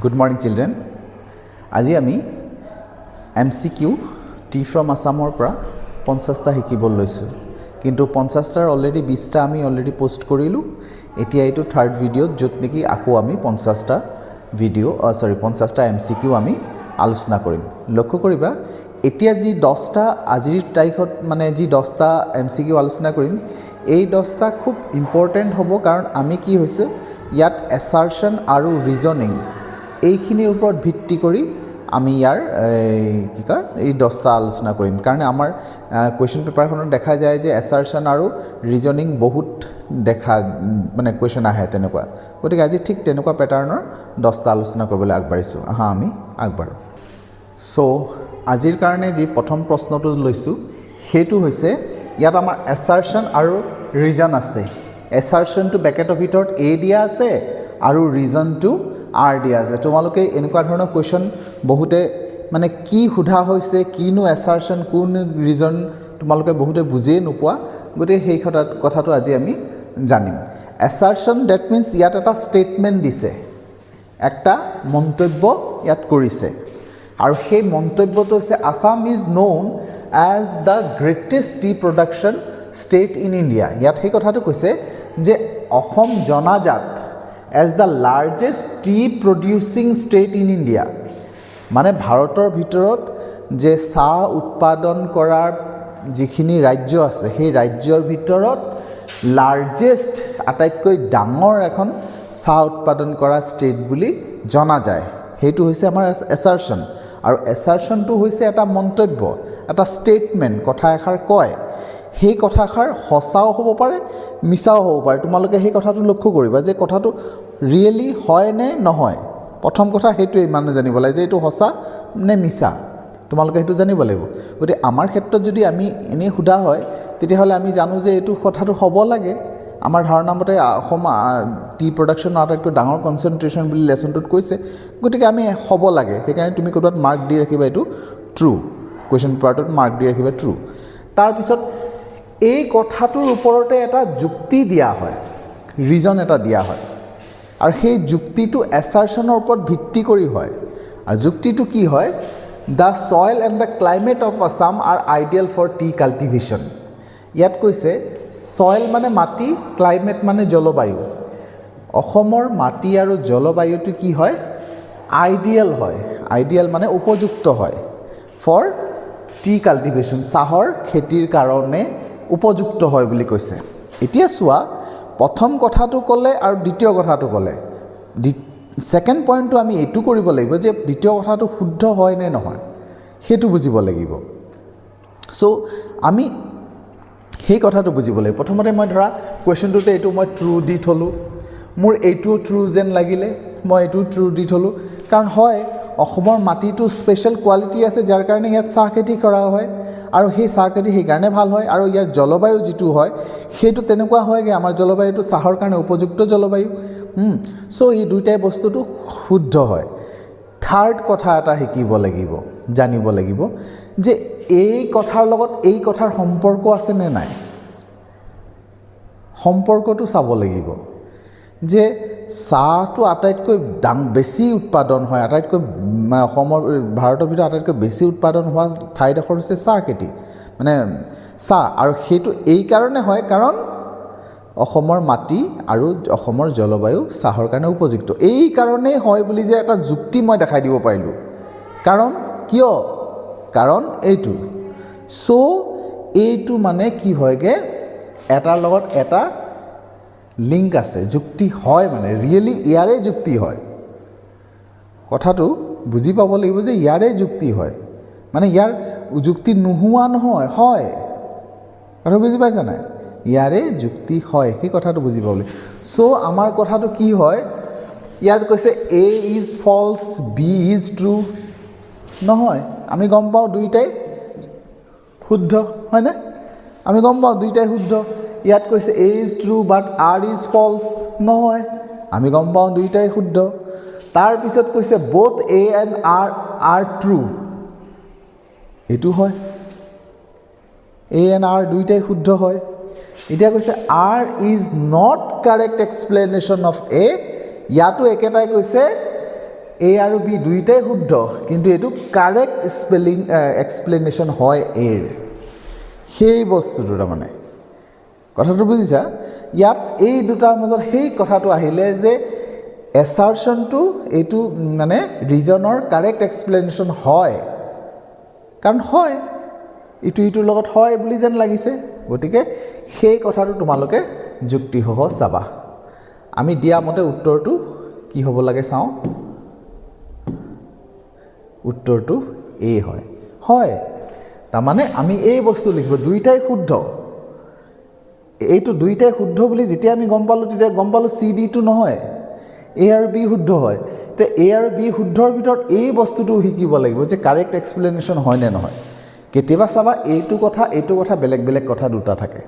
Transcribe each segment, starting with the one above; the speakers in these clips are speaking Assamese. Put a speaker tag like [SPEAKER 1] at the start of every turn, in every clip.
[SPEAKER 1] Good morning, children. আজি আমি MCQ T from Assamor পৰা 50টা শিকিবলৈ লৈছোঁ কিন্তু 50টাৰ অলৰেডি 20টা আমি অলৰেডি পোষ্ট কৰিলোঁ এতিয়া এইটো থাৰ্ড ভিডিঅ'ত য'ত নেকি আকৌ আমি 50টা ভিডিঅ' 50টা MCQ আমি আলোচনা কৰিম লক্ষ্য কৰিবা এতিয়া যি 10টা আজিৰ তাৰিখত মানে যি 10টা MCQ আলোচনা কৰিম এই 10টা খুব ইম্পৰ্টেণ্ট হ'ব কাৰণ আমি কি হৈছে ইয়াত এছাৰশ্যন আৰু ৰিজনিং এইখিনিৰ ওপৰত ভিত্তি কৰি আমি ইয়াৰ কি কয় এই 10টা আলোচনা কৰিম কাৰণ আমাৰ কোৱেশ্চন পেপাৰখনত দেখা যায় যে এছাৰশ্যন আৰু ৰিজনিং বহুত দেখা মানে কোৱেশ্চন আহে তেনেকুৱা গতিকে আজি ঠিক তেনেকুৱা পেটাৰ্নৰ 10টা আলোচনা কৰিবলৈ আগবাঢ়িছোঁ আহা আমি আগবাঢ়ো সো আজিৰ কাৰণে যি প্ৰথম প্ৰশ্নটো লৈছোঁ সেইটো হৈছে ইয়াত আমাৰ এছাৰশ্যন আৰু ৰিজন আছে এছাৰশ্যনটো ব্ৰেকেটৰ ভিতৰত এ দিয়া আছে আৰু ৰিজনটো আৰ দিয়া আছে তোমালোকে এনেকুৱা ধৰণৰ কোৱেশ্চন বহুতে মানে কি সোধা হৈছে কিনো এছাৰশ্যন কোন ৰিজন তোমালোকে বহুতে বুজিয়ে নোপোৱা গতিকে সেই কথাটো আজি আমি জানিম এছাৰশ্যন ডেট মিনছ ইয়াত এটা ষ্টেটমেণ্ট দিছে একটা মন্তব্য ইয়াত কৰিছে আৰু সেই মন্তব্যটো হৈছে Assam is known as the greatest tea production state in India ইয়াত সেই কথাটো কৈছে যে অসম জনাজাত as the largest tea producing state in India মানে ভাৰতৰ ভিতৰত যে চাহ উৎপাদন কৰাৰ যিখিনি ৰাজ্য আছে সেই ৰাজ্যৰ ভিতৰত লাৰ্জেষ্ট আটাইতকৈ ডাঙৰ এখন চাহ উৎপাদন কৰা ষ্টেট বুলি জনা যায় সেইটো হৈছে আমাৰ এছাৰশ্যন আৰু এছাৰশ্যনটো হৈছে এটা মন্তব্য এটা ষ্টেটমেণ্ট কথা এষাৰ কয় সেই কথাষাৰ সঁচাও হ'ব পাৰে মিছাও হ'ব পাৰে তোমালোকে সেই কথাটো লক্ষ্য কৰিবা যে কথাটো ৰিয়েলি হয় নে নহয় প্ৰথম কথা সেইটোৱে মানে জানিব লাগে যে এইটো সঁচা নে মিছা তোমালোকে সেইটো জানিব লাগিব গতিকে আমাৰ ক্ষেত্ৰত যদি আমি এনেই সোধা হয় তেতিয়াহ'লে আমি জানো যে এইটো কথাটো হ'ব লাগে আমাৰ ধাৰণা মতে অসম টি প্ৰডাকশ্যনৰ আটাইতকৈ ডাঙৰ কনচেনট্ৰেশ্যন বুলি লেচনটোত কৈছে গতিকে আমি হ'ব লাগে সেইকাৰণে তুমি ক'ৰবাত মাৰ্ক দি ৰাখিবা এইটো ট্ৰু কুৱেশ্যন পেপাৰটোত মাৰ্ক দি ৰাখিবা ট্ৰু তাৰপিছত এই কথাটোৰ ওপৰতে এটা যুক্তি দিয়া হয় ৰিজন এটা দিয়া হয় আৰু সেই যুক্তিটো এছাৰশ্যনৰ ওপৰত ভিত্তি কৰি হয় আৰু যুক্তিটো কি হয় the soil and the climate of Assam are ideal for tea cultivation ইয়াত কৈছে ছইল মানে মাটি ক্লাইমেট মানে জলবায়ু অসমৰ মাটি আৰু জলবায়ুটো কি হয় আইডিয়েল মানে উপযুক্ত হয় ফৰ টি কাল্টিভেশ্যন চাহৰ খেতিৰ কাৰণে উপযুক্ত হয় বুলি কৈছে এতিয়া চোৱা প্ৰথম কথাটো ক'লে আৰু দ্বিতীয় কথাটো ক'লে ছেকেণ্ড পইণ্টটো আমি এইটো কৰিব লাগিব যে দ্বিতীয় কথাটো শুদ্ধ হয় নে নহয় সেইটো বুজিব লাগিব চ' আমি সেই কথাটো বুজিব লাগিব প্ৰথমতে মই ধৰা কুৱেশ্যনটোতে এইটো মই ট্ৰু দি থ'লোঁ মোৰ এইটোও ট্ৰু যেন লাগিলে মই এইটো ট্ৰু দি থ'লোঁ কাৰণ হয় অসমৰ মাটিটো স্পেচিয়েল কোৱালিটি আছে যাৰ কাৰণে ইয়াত চাহ খেতি কৰা হয় আৰু সেই চাহ খেতি সেইকাৰণে ভাল হয় আৰু ইয়াৰ জলবায়ু যিটো হয় সেইটো তেনেকুৱা হয়গৈ আমাৰ জলবায়ুটো চাহৰ কাৰণে উপযুক্ত জলবায়ু চ' এই দুয়োটাই বস্তুটো শুদ্ধ হয় থাৰ্ড কথা এটা শিকিব লাগিব জানিব লাগিব যে এই কথাৰ লগত এই কথাৰ সম্পৰ্ক আছেনে নাই সম্পৰ্কটো চাব লাগিব যে চাহটো আটাইতকৈ বেছি উৎপাদন হয় আটাইতকৈ মানে অসমৰ ভাৰতৰ ভিতৰত আটাইতকৈ বেছি উৎপাদন হোৱা ঠাইডোখৰ হৈছে চাহ খেতি মানে চাহ আৰু সেইটো এই কাৰণে হয় কাৰণ অসমৰ মাটি আৰু অসমৰ জলবায়ু চাহৰ কাৰণে উপযুক্ত এই কাৰণেই হয় বুলি যে এটা যুক্তি মই দেখাই দিব পাৰিলোঁ কাৰণ এইটো চ' এইটো মানে কি হয়গৈ এটাৰ লগত এটা লিংক আছে যুক্তি হয় মানে ৰিয়েলি ইয়াৰে যুক্তি হয় কথাটো বুজি পাব লাগিব যে ইয়াৰে যুক্তি হয় মানে ইয়াৰ যুক্তি নোহোৱা নহয় হয় কথাটো বুজি পাইছা নাই ইয়াৰে যুক্তি হয় সেই কথাটো বুজি পাব লাগিব চ' আমাৰ কথাটো কি হয় ইয়াত কৈছে A is false B is true নহয় আমি গম পাওঁ দুইটাই শুদ্ধ হয়নে আমি গম পাওঁ দুইটাই শুদ্ধ ইয়াত কৈছে A is true but R is false নহয় আমি গম পাওঁ দুইটাই শুদ্ধ তাৰপিছত কৈছে both A and R true এইটো হয় এ এণ্ড আৰ দুইটাই শুদ্ধ হয় এতিয়া কৈছে R is not correct explanation of A ইয়াতো একেটাই কৈছে এ আৰু বি দুইটাই শুদ্ধ কিন্তু এইটো কাৰেক্ট স্পেলিং এক্সপ্লেনেশ্যন হয় এৰ সেই বস্তুটো তাৰমানে কথাটো বুজিছা ইয়াত এই দুটাৰ মাজত সেই কথাটো আহিলে যে এছাৰশ্যনটো এইটো মানে ৰিজনৰ কাৰেক্ট এক্সপ্লেনেশ্যন হয় কাৰণ হয় ইটোৰ লগত হয় বুলি যেন লাগিছে গতিকে সেই কথাটো তোমালোকে যুক্তিসহ চাবা আমি দিয়া মতে উত্তৰটো কি হ'ব লাগে চাওঁ উত্তৰটো এ হয় হয় তাৰমানে আমি এই বস্তু লিখিব দুইটাই শুদ্ধ এইটো দুইটাই শুদ্ধ বুলি যেতিয়া আমি গম পালোঁ তেতিয়া গম পালোঁ চি ডিটো নহয় এ আৰু বি শুদ্ধ হয় তে এ আৰু বি শুদ্ধৰ ভিতৰত এই বস্তুটো শিকিব লাগিব যে কাৰেক্ট এক্সপ্লেনেশ্যন হয় নে নহয় কেতিয়াবা চাবা এইটো কথা বেলেগ বেলেগ কথা দুটা থাকে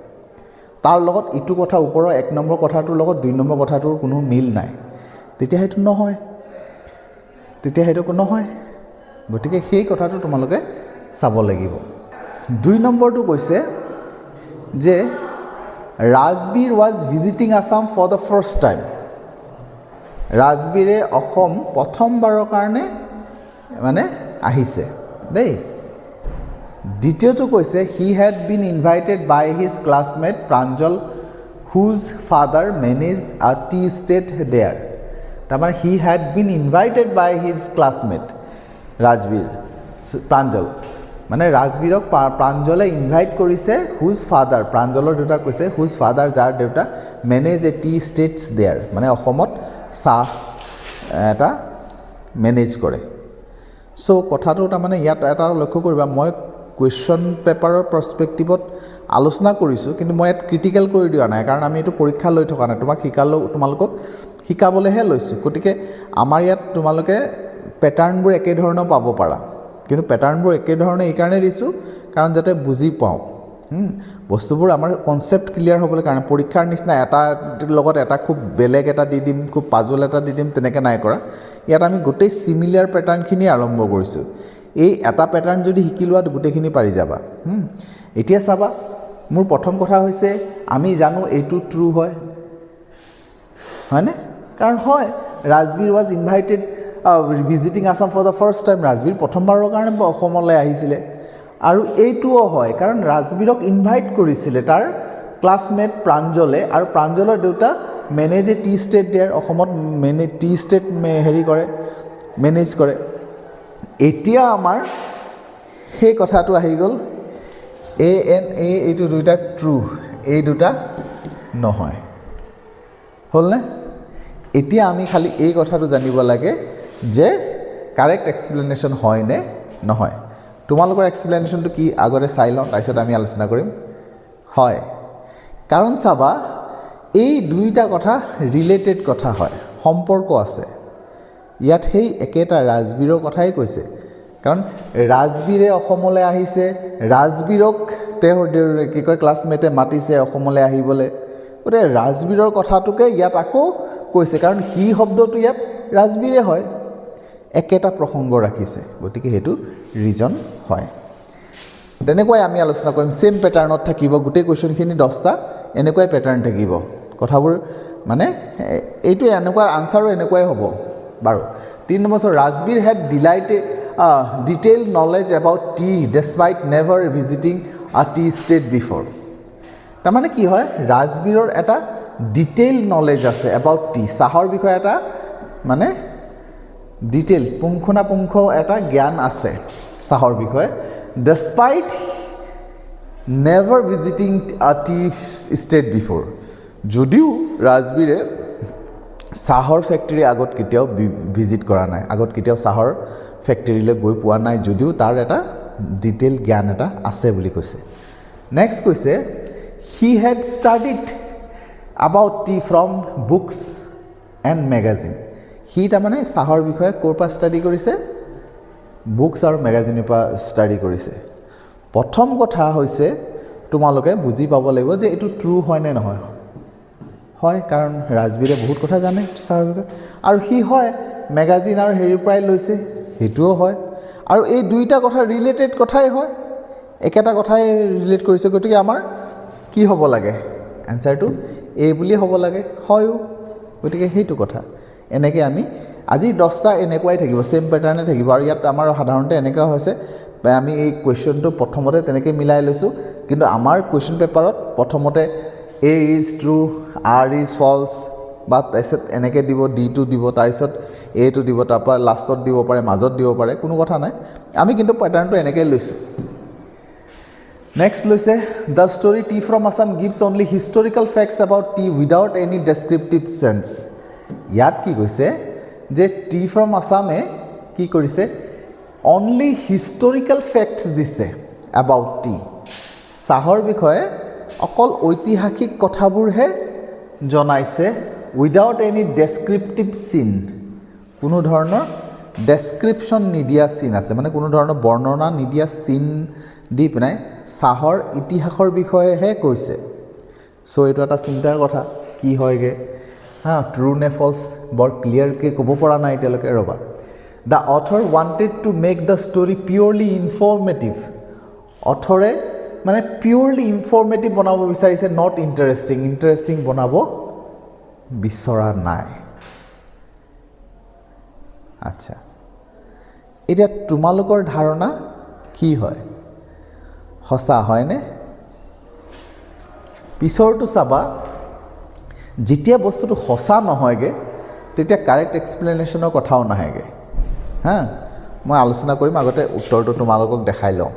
[SPEAKER 1] তাৰ লগত ইটো কথা ওপৰৰ 1 নম্বৰ কথাটোৰ লগত 2 নম্বৰ কথাটোৰ কোনো মিল নাই তেতিয়া সেইটো নহয় গতিকে সেই কথাটো তোমালোকে চাব লাগিব 2 নম্বৰটো কৈছে যে Rajbir was visiting Assam for the first time ৰাজবীৰে অসম প্ৰথমবাৰৰ কাৰণে মানে আহিছে দেই দ্বিতীয়টো কৈছে he had been invited by his classmate Pranjal whose father manage a tea estate there তাৰমানে he had been invited by his classmate Rajbir Pranjal মানে ৰাজবীৰক প্ৰাঞ্জলে ইনভাইট কৰিছে হুজ ফাদাৰ প্ৰাঞ্জলৰ দেউতাক কৈছে হুজ ফাদাৰ যাৰ দেউতা manage a tea estates there মানে অসমত চাহ এটা মেনেজ কৰে চ' কথাটো তাৰমানে ইয়াত এটা লক্ষ্য কৰিবা মই কুৱেশ্যন পেপাৰৰ পাৰ্চপেক্টিভত আলোচনা কৰিছোঁ কিন্তু মই ইয়াত ক্ৰিটিকেল কৰি দিয়া নাই কাৰণ আমি এইটো পৰীক্ষা লৈ থকা নাই তোমালোকক শিকাবলৈহে লৈছোঁ গতিকে আমাৰ ইয়াত তোমালোকে পেটাৰ্ণবোৰ একেধৰণৰ পাব পাৰা কিন্তু পেটাৰ্ণবোৰ একেধৰণে এইকাৰণে দিছোঁ কাৰণ যাতে বুজি পাওঁ বস্তুবোৰ আমাৰ কনচেপ্ট ক্লিয়াৰ হ'বলৈ কাৰণে পৰীক্ষাৰ নিচিনা এটাৰ লগত এটা খুব বেলেগ এটা দি দিম খুব পাজল এটা দি দিম তেনেকৈ নাই কৰা ইয়াত আমি গোটেই চিমিলাৰ পেটাৰ্ণখিনি আৰম্ভ কৰিছোঁ এই এটা পেটাৰ্ণ যদি শিকি লোৱা গোটেইখিনি পাৰি যাবা এতিয়া চাবা মোৰ প্ৰথম কথা হৈছে আমি জানো এইটো ট্ৰু হয়নে কাৰণ হয় Rajbir was invited visiting Assam for the first time Rajbir প্ৰথমবাৰৰ কাৰণে অসমলৈ আহিছিলে আৰু এইটোও হয় কাৰণ ৰাজবীৰক ইনভাইট কৰিছিলে তাৰ ক্লাছমেট প্ৰাঞ্জলে আৰু প্ৰাঞ্জলৰ দেউতা manage a tea estate there অসমত টি ষ্টেট মেনেজ কৰে এতিয়া আমাৰ সেই কথাটো আহি গ'ল এইটো দুটা ট্ৰু এই দুটা নহয় হ'লনে এতিয়া আমি খালি এই কথাটো জানিব লাগে যে কাৰেক্ট এক্সপ্লেনেশ্যন হয় নে নহয় তোমালোকৰ এক্সপ্লেনেশ্যনটো কি আগতে চাই লওঁ তাৰপিছত আমি আলোচনা কৰিম হয় কাৰণ চাবা এই দুইটা কথা ৰিলেটেড কথা হয় সম্পৰ্ক আছে ইয়াত সেই একেটা ৰাজবীৰৰ কথাই কৈছে কাৰণ ৰাজবীৰে অসমলৈ আহিছে ৰাজবীৰক তেওঁৰ কি কয় ক্লাছমেটে মাতিছে অসমলৈ আহিবলৈ গতিকে ৰাজবীৰৰ কথাটোকে ইয়াত আকৌ কৈছে কাৰণ সি শব্দটো ইয়াত ৰাজবীৰে হয় একেটা প্ৰসংগ ৰাখিছে গতিকে সেইটো ৰিজন হয় তেনেকুৱাই আমি আলোচনা কৰিম চেম পেটাৰ্ণত থাকিব গোটেই কুৱেশ্যনখিনি 10টা এনেকুৱাই পেটাৰ্ণ থাকিব কথাবোৰ মানে এইটো এনেকুৱা আনচাৰো এনেকুৱাই হ'ব বাৰু 3 নম্বৰ Rajbir had detail knowledge about tea despite never visiting a tea estate before তাৰমানে কি হয় ৰাজবীৰৰ এটা ডিটেইল নলেজ আছে এবাউট টি চাহৰ বিষয়ে এটা মানে ডিটেইল পুংখানুপুংখ এটা জ্ঞান আছে চাহৰ বিষয়ে ডেছপাইট never visiting a tea estate before যদিও ৰাজবীৰে চাহৰ ফেক্টৰী আগত কেতিয়াও ভিজিট কৰা নাই আগত কেতিয়াও চাহৰ ফেক্টৰীলৈ গৈ পোৱা নাই যদিও তাৰ এটা ডিটেইল জ্ঞান এটা আছে বুলি কৈছে নেক্সট কৈছে he had studied about tea from books and magazine সি তাৰমানে চাহৰ বিষয়ে ক'ৰ পৰা ষ্টাডি কৰিছে বুকছ আৰু মেগাজিনৰ পৰা ষ্টাডি কৰিছে প্ৰথম কথা হৈছে তোমালোকে বুজি পাব লাগিব যে এইটো ট্ৰু হয় নে নহয় হয় কাৰণ ৰাজবীৰে বহুত কথা জানে চাহৰ বিষয়ে আৰু সি হয় মেগাজিন আৰু হেৰিৰ পৰাই লৈছে সেইটোও হয় আৰু এই দুইটা কথা ৰিলেটেড কথাই হয় একেটা কথাই ৰিলেট কৰিছে গতিকে আমাৰ কি হ'ব লাগে এনচাৰটো এই বুলি হ'ব লাগে হয়ও গতিকে সেইটো কথা এনেকৈ আমি আজি 10টা এনেকুৱাই থাকিব সেম প্যাটাৰ্নে থাকিব আৰু ইয়াত আমাৰ সাধাৰণতে এনেকুৱা হৈছে আমি এই কোৱেশ্চনটো প্ৰথমতে তেনেকৈ মিলাই লৈছোঁ কিন্তু আমাৰ কোৱেশ্চন পেপাৰত প্ৰথমতে A is true R is false বা তাৰপিছত এনেকৈ দিব D2 দিব তাৰপিছত A2 দিব তাৰপৰা লাষ্টত দিব পাৰে মাজত দিব পাৰে কোনো কথা নাই আমি কিন্তু প্যাটাৰ্নটো এনেকৈ লৈছোঁ নেক্সট লৈছে the story tea from Assam gives only historical facts about tea without any descriptive sense ইয়াত কি কৈছে যে টি ফ্ৰম আছামে কি কৰিছে অনলি হিষ্টৰিকেল ফেক্টছ দিছে এবাউট টি চাহৰ বিষয়ে অকল ঐতিহাসিক কথাবোৰহে জনাইছে উইদাউট এনি ডেছক্ৰিপটিভ চিন কোনো ধৰণৰ ডেছক্ৰিপশ্যন নিদিয়া চিন আছে মানে কোনো ধৰণৰ বৰ্ণনা নিদিয়া চিন দি পিনাই চাহৰ ইতিহাসৰ বিষয়েহে কৈছে চ' এইটো এটা চিন্তাৰ কথা কি হয়গে ট্ৰু নে ফলছ বৰ ক্লিয়াৰকৈ ক'ব পৰা নাই এতিয়ালৈকে ৰ'বা the author wanted to make the story purely informative অথৰে মানে পিয়'ৰলি ইনফৰ্মেটিভ বনাব বিচাৰিছে নট ইণ্টাৰেষ্টিং বনাব বিচৰা নাই আচ্ছা এতিয়া তোমালোকৰ ধাৰণা কি হয় সঁচা হয়নে পিছৰটো চাবা যেতিয়া বস্তুটো সঁচা নহয়গে তেতিয়া কাৰেক্ট এক্সপ্লেনেশ্যনৰ কথাও নাহেগে মই আলোচনা কৰিম আগতে উত্তৰটো তোমালোকক দেখাই লওঁ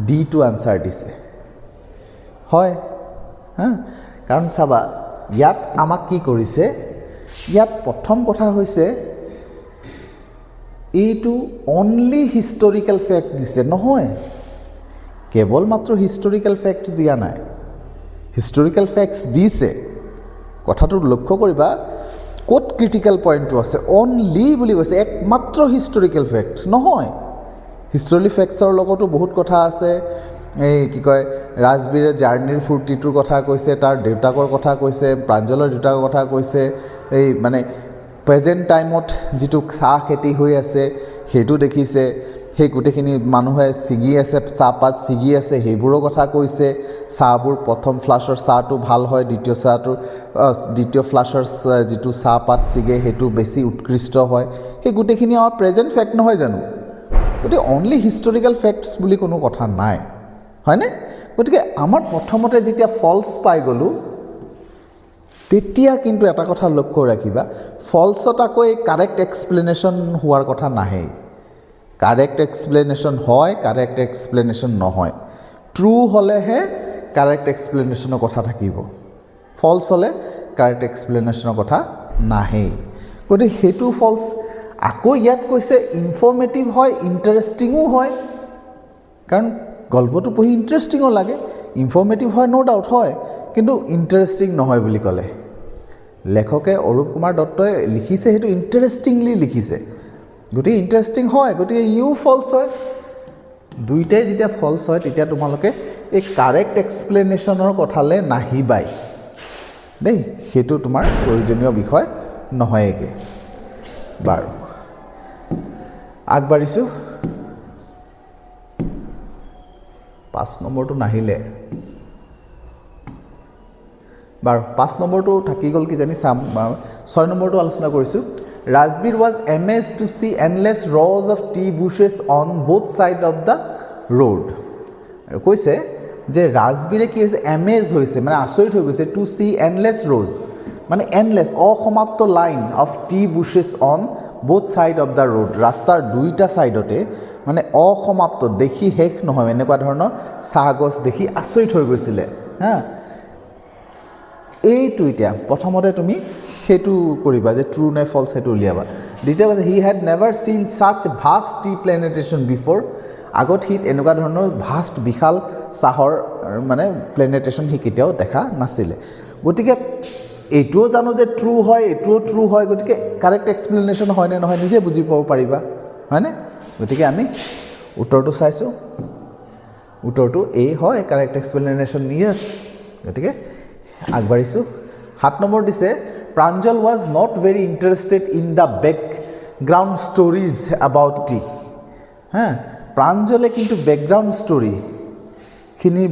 [SPEAKER 1] D2 আনসাৰ দিছে হয় কাৰণ চাবা ইয়াত আমাক কি কৰিছে ইয়াত প্ৰথম কথা হৈছে এইটো অনলি হিষ্টৰিকেল ফেক্ট দিছে নহয় কেৱল মাত্ৰ হিষ্টৰিকেল ফেক্ট দিয়া নাই হিষ্টৰিকেল ফেক্টছ দিছে কথাটো লক্ষ্য কৰিবা ক'ত ক্ৰিটিকেল পইণ্টটো আছে অনলি বুলি কৈছে একমাত্ৰ হিষ্টৰিকেল ফেক্টছ নহয় হিষ্টৰিকেল ফেক্টছৰ লগতো বহুত কথা আছে এই কি কয় ৰাজবীৰে জাৰ্নিৰ ফূৰ্তিটোৰ কথা কৈছে তাৰ দেউতাকৰ কথা কৈছে প্ৰাঞ্জলৰ দেউতাকৰ কথা কৈছে এই মানে প্ৰেজেণ্ট টাইমত যিটো চাহ খেতি হৈ আছে সেইটো দেখিছে সেই গোটেইখিনি মানুহে ছিগি আছে চাহপাত ছিগি আছে সেইবোৰৰ কথা কৈছে চাহবোৰ প্ৰথম ফ্লাছৰ চাহটো ভাল হয় দ্বিতীয় ফ্লাছৰ যিটো চাহপাত ছিগে সেইটো বেছি উৎকৃষ্ট হয় সেই গোটেইখিনি আমাৰ প্ৰেজেণ্ট ফেক্ট নহয় জানো গতিকে অনলি হিষ্টৰিকেল ফেক্টছ বুলি কোনো কথা নাই হয়নে গতিকে আমাৰ প্ৰথমতে যেতিয়া ফলছ পাই গ'লোঁ তেতিয়া কিন্তু এটা কথা লক্ষ্য ৰাখিবা ফলছত আকৌ এই কাৰেক্ট এক্সপ্লেনেশ্যন হোৱাৰ কথা নাহে কাৰেক্ট এক্সপ্লেনেশ্যন হয় কাৰেক্ট এক্সপ্লেনেশ্যন নহয় ট্ৰু হ'লেহে কাৰেক্ট এক্সপ্লেনেশ্যনৰ কথা থাকিব ফলছ হ'লে কাৰেক্ট এক্সপ্লেনেশ্যনৰ কথা নাহে গতিকে সেইটো ফলছ আকৌ ইয়াত কৈছে ইনফৰ্মেটিভ হয় ইণ্টাৰেষ্টিঙো হয় কাৰণ গল্পটো পঢ়ি ইণ্টাৰেষ্টিঙো লাগে ইনফৰ্মেটিভ হয় ন' ডাউট হয় কিন্তু ইণ্টাৰেষ্টিং নহয় বুলি ক'লে লেখকে অৰূপ কুমাৰ দত্তই লিখিছে সেইটো ইণ্টাৰেষ্টিংলি লিখিছে গতিকে ইণ্টাৰেষ্টিং হয় গতিকে ইউ ফলছ হয় দুইটাই যেতিয়া ফলছ হয় তেতিয়া তোমালোকে এই কাৰেক্ট এক্সপ্লেনেশ্যনৰ কথালৈ নাহিবাই দেই সেইটো তোমাৰ প্ৰয়োজনীয় বিষয় নহয়গে বাৰু আগবাঢ়িছোঁ 5 নম্বৰটো নাহিলে বাৰু 5 নম্বৰটো থাকি গ'ল কিজানি চাম 6 নম্বৰটো আলোচনা কৰিছোঁ Rajbir was amazed to see endless rows of tea bushes on both side of the road আৰু কৈছে যে ৰাজবীৰে কি হৈছে এমেজ হৈছে মানে আচৰিত হৈ গৈছে টু চি এণ্ডলেছ ৰ'জ মানে এণ্ডলেছ অসমাপ্ত line of tea bushes on both side of the road ৰাস্তাৰ দুইটা ছাইডতে মানে অসমাপ্ত দেখি শেষ নহয় এনেকুৱা ধৰণৰ চাহগছ দেখি আচৰিত হৈ গৈছিলে এইটো এতিয়া প্ৰথমতে তুমি সেইটো কৰিবা যে ট্ৰু নে ফলছ সেইটো উলিয়াবা দ্বিতীয় কৈছে হি হেড নেভাৰ চিন ছাচ ভাষ্ট টি প্লেনেটেশ্যন বিফ'ৰ আগত সি এনেকুৱা ধৰণৰ ভাষ্ট বিশাল চাহৰ মানে প্লেনেটেশ্যন সি কেতিয়াও দেখা নাছিলে গতিকে এইটোও জানো যে ট্ৰু হয় এইটোও ট্ৰু হয় গতিকে কাৰেক্ট এক্সপ্লেনেশ্যন হয়নে নহয় নিজে বুজি পাব পাৰিবা হয়নে গতিকে আমি উত্তৰটো চাইছোঁ উত্তৰটো এ হয় কাৰেক্ট এক্সপ্লেনেশ্যন য়েছ গতিকে আগবাঢ়িছোঁ 7 নম্বৰ দিছে Pranjal was not very interested in the background stories about tea প্ৰাঞ্জলে কিন্তু বেকগ্ৰাউণ্ড ষ্টৰিখিনিৰ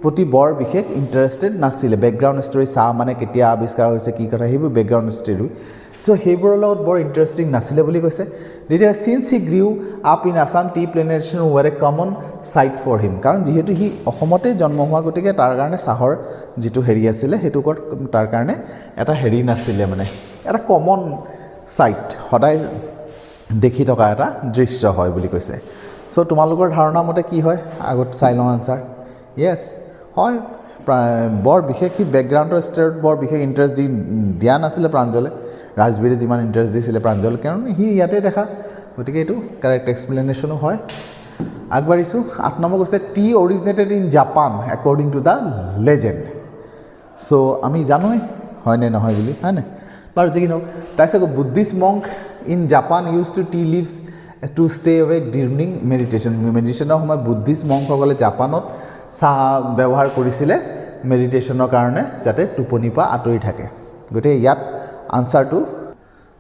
[SPEAKER 1] প্ৰতি বৰ বিশেষ ইণ্টাৰেষ্টেড নাছিলে বেকগ্ৰাউণ্ড ষ্টৰি চাহ মানে কেতিয়া আৱিষ্কাৰ হৈছে কি কথা সেইবোৰ বেকগ্ৰাউণ্ড ষ্টৰি চ' সেইবোৰৰ লগত বৰ ইণ্টাৰেষ্টিং নাছিলে বুলি কৈছে তেতিয়া since he grew up in Assam tea plantation were a common sight for him কাৰণ যিহেতু সি অসমতেই জন্ম হোৱা গতিকে তাৰ কাৰণে চাহৰ যিটো হেৰি আছিলে সেইটো ওপৰত তাৰ কাৰণে এটা হেৰি নাছিলে মানে এটা কমন চাইট সদায় দেখি থকা এটা দৃশ্য হয় বুলি কৈছে চ' তোমালোকৰ ধাৰণা মতে কি হয় আগত চাই লওঁ আনচাৰ য়েছ হয় বৰ বিশেষ সি বেকগ্ৰাউণ্ডৰ ষ্টেৰত বৰ বিশেষ ইণ্টাৰেষ্ট দিয়া নাছিলে প্ৰাঞ্জলে ৰাজবীৰে যিমান ইণ্টাৰেষ্ট দিছিলে প্ৰাঞ্জল কাৰণ সি ইয়াতে দেখা গতিকে এইটো কাৰেক্ট এক্সপ্লেনেশ্যনো হয় আগবাঢ়িছোঁ 8 নম্বৰ কৈছে tea originated in Japan according to the legend so' আমি জানোৱেই হয়নে নহয় বুলি হয়নে বাৰু যি কি নহওক তাৰপিছত Buddhist monk in Japan use to tea leaves to stay awake during মেডিটেশ্যনৰ সময়ত বুদ্ধিষ্ট মংকসকলে জাপানত চাহ ব্যৱহাৰ কৰিছিলে মেডিটেশ্যনৰ কাৰণে যাতে টোপনিৰ পৰা আঁতৰি থাকে গতিকে ইয়াত আনচাৰটো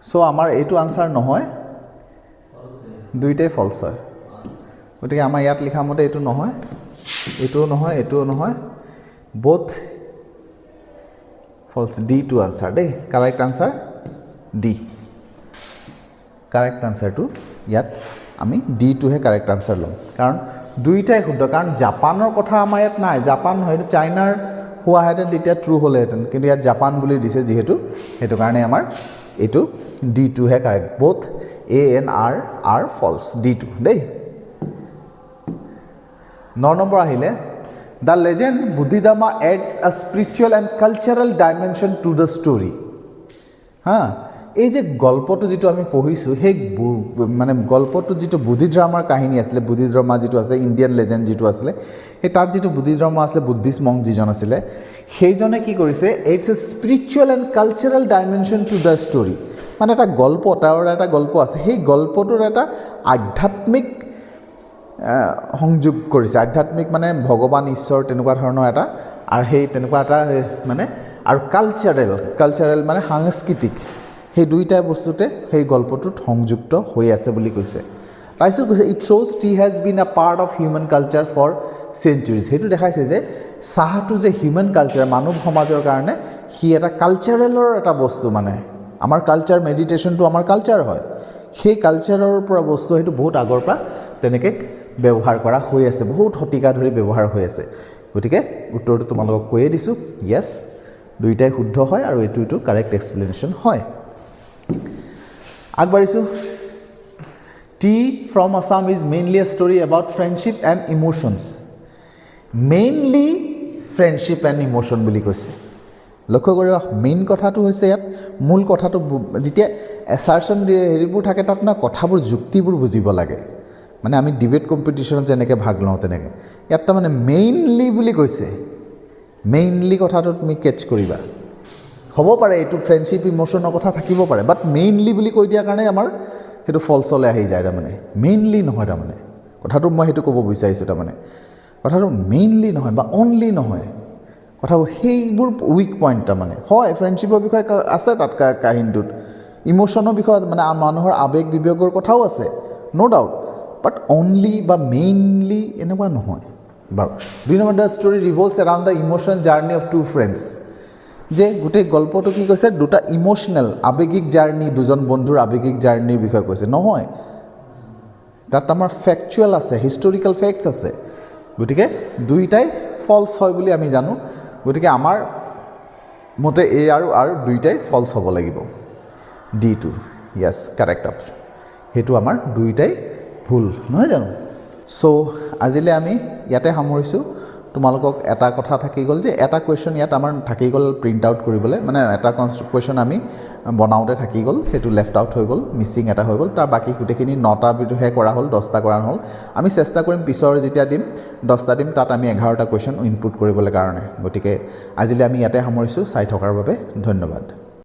[SPEAKER 1] চ' আমাৰ এইটো আনচাৰ নহয় দুইটাই ফলছ হয় গতিকে আমাৰ ইয়াত লিখা মতে এইটো নহয় এইটোও নহয় এইটোও নহয় বোথ ফলছ ডি টু আনচাৰ দেই কাৰেক্ট আনচাৰ ডি কাৰেক্ট আনচাৰটো ইয়াত আমি ডি টুহে কাৰেক্ট আনচাৰ ল'ম কাৰণ দুইটাই শুদ্ধ কাৰণ জাপানৰ কথা আমাৰ ইয়াত নাই জাপান হয়তো চাইনাৰ হোৱাহেঁতেন তেতিয়া ট্ৰু হ'লেহেঁতেন কিন্তু ইয়াত জাপান বুলি দিছে যিহেতু সেইটো কাৰণে আমাৰ এইটো ডি টুহে correct both A and R false D two দেই 9 নম্বৰ আহিলে the legend Bodhidharma adds a spiritual and cultural dimension to the story হা এই যে গল্পটো যিটো আমি পঢ়িছোঁ সেই মানে গল্পটো যিটো বুদ্ধিধৰ্মাৰ কাহিনী আছিলে বুদ্ধিধৰ্মা যিটো আছে ইণ্ডিয়ান লেজেণ্ড যিটো আছিলে সেই তাত যিটো বুদ্ধিধৰ্মা আছিলে বুদ্ধিষ্ট মংক যিজন আছিলে সেইজনে কি কৰিছে it's a spiritual and cultural dimension to the story মানে এটা গল্প তাৰ এটা গল্প আছে সেই গল্পটোৰ এটা আধ্যাত্মিক সংযোগ কৰিছে আধ্যাত্মিক মানে ভগৱান ঈশ্বৰ তেনেকুৱা ধৰণৰ এটা আৰু সেই তেনেকুৱা এটা মানে আৰু কালচাৰেল মানে সাংস্কৃতিক সেই দুইটা বস্তুতে সেই গল্পটোত সংযুক্ত হৈ আছে বুলি কৈছে তাৰপিছত কৈছে ইট শ্ব'জ tea has been a part of human culture for centuries সেইটো দেখাইছে যে চাহটো যে হিউমেন কালচাৰ মানৱ সমাজৰ কাৰণে সি এটা কালচাৰেলৰ এটা বস্তু মানে আমাৰ কালচাৰ মেডিটেশ্যনটো আমাৰ কালচাৰ হয় সেই কালচাৰৰ পৰা বস্তু সেইটো বহুত আগৰ পৰা তেনেকৈ ব্যৱহাৰ কৰা হৈ আছে বহুত শতিকা ধৰি ব্যৱহাৰ হৈ আছে গতিকে উত্তৰটো তোমালোকক কৈয়ে দিছোঁ য়েছ দুইটাই শুদ্ধ হয় আৰু এইটো কাৰেক্ট এক্সপ্লেনেশ্যন হয় আগবাঢ়িছোঁ T from Assam is mainly A story about friendship and emotions mainly friendship and emotion বুলি কৈছে লক্ষ্য কৰিবা মেইন কথাটো হৈছে ইয়াত মূল কথাটো যেতিয়া এছাৰশ্যন হেৰিবোৰ থাকে তাত না কথাবোৰ যুক্তিবোৰ বুজিব লাগে মানে আমি ডিবেট কম্পিটিশ্যনত যেনেকৈ ভাগ লওঁ তেনেকৈ ইয়াত তাৰমানে মেইনলি বুলি কৈছে মেইনলি কথাটো তুমি কেটচ কৰিবা হ'ব পাৰে এইটো ফ্ৰেণ্ডশ্বিপ ইম'শ্যনৰ কথা থাকিব পাৰে বাট মেইনলি বুলি কৈ দিয়াৰ কাৰণে আমাৰ সেইটো ফলছলৈ আহি যায় তাৰমানে মেইনলি নহয় তাৰমানে কথাটো মই সেইটো ক'ব বিচাৰিছোঁ তাৰমানে কথাটো মেইনলি নহয় বা অনলি নহয় কথাবোৰ সেইবোৰ উইক পইণ্ট তাৰমানে হয় ফ্ৰেণ্ডশ্বিপৰ বিষয়ে আছে তাত কাহিনীটোত ইম'শ্যনৰ বিষয়ে মানে মানুহৰ আৱেগ বিবেগৰ কথাও আছে ন' ডাউট বাট অনলি বা মেইনলি এনেকুৱা নহয় বাৰু 2 নম্বৰ the story revolves around the emotion journey of two friends যে গোটেই গল্পটো কি কৈছে দুটা ইম'শ্যনেল আৱেগিক জাৰ্ণি দুজন বন্ধুৰ আৱেগিক জাৰ্ণিৰ বিষয়ে কৈছে নহয় তাত আমাৰ ফেক্টুৱেল আছে হিষ্টৰিকেল ফেক্টছ আছে গতিকে দুইটাই ফলছ হয় বুলি আমি জানো গতিকে আমাৰ মতে এ আৰু দুইটাই ফলছ হ'ব লাগিব ডি টু য়েছ কাৰেক্ট অপশ্যন সেইটো আমাৰ দুইটাই ভুল নহয় জানো চ' আজিলৈ আমি ইয়াতে সামৰিছোঁ তোমালোকক এটা কথা থাকি গ'ল যে এটা কুৱেশ্যন ইয়াত আমাৰ থাকি গ'ল প্ৰিণ্ট আউট কৰিবলৈ মানে এটা কুৱেশ্যন আমি বনাওঁতে থাকি গ'ল সেইটো লেফ্ট আউট হৈ গ'ল মিচিং এটা হৈ গ'ল তাৰ বাকী গোটেইখিনি 9টাৰ ভিতৰতহে কৰা হ'ল 10টা কৰা হ'ল আমি চেষ্টা কৰিম পিছৰ যেতিয়া দিম 10টা দিম তাত আমি 11টা কুৱেশ্যন ইনপুট কৰিবলৈ কাৰণে গতিকে আজিলৈ আমি ইয়াতে সামৰিছোঁ চাই থকাৰ বাবে ধন্যবাদ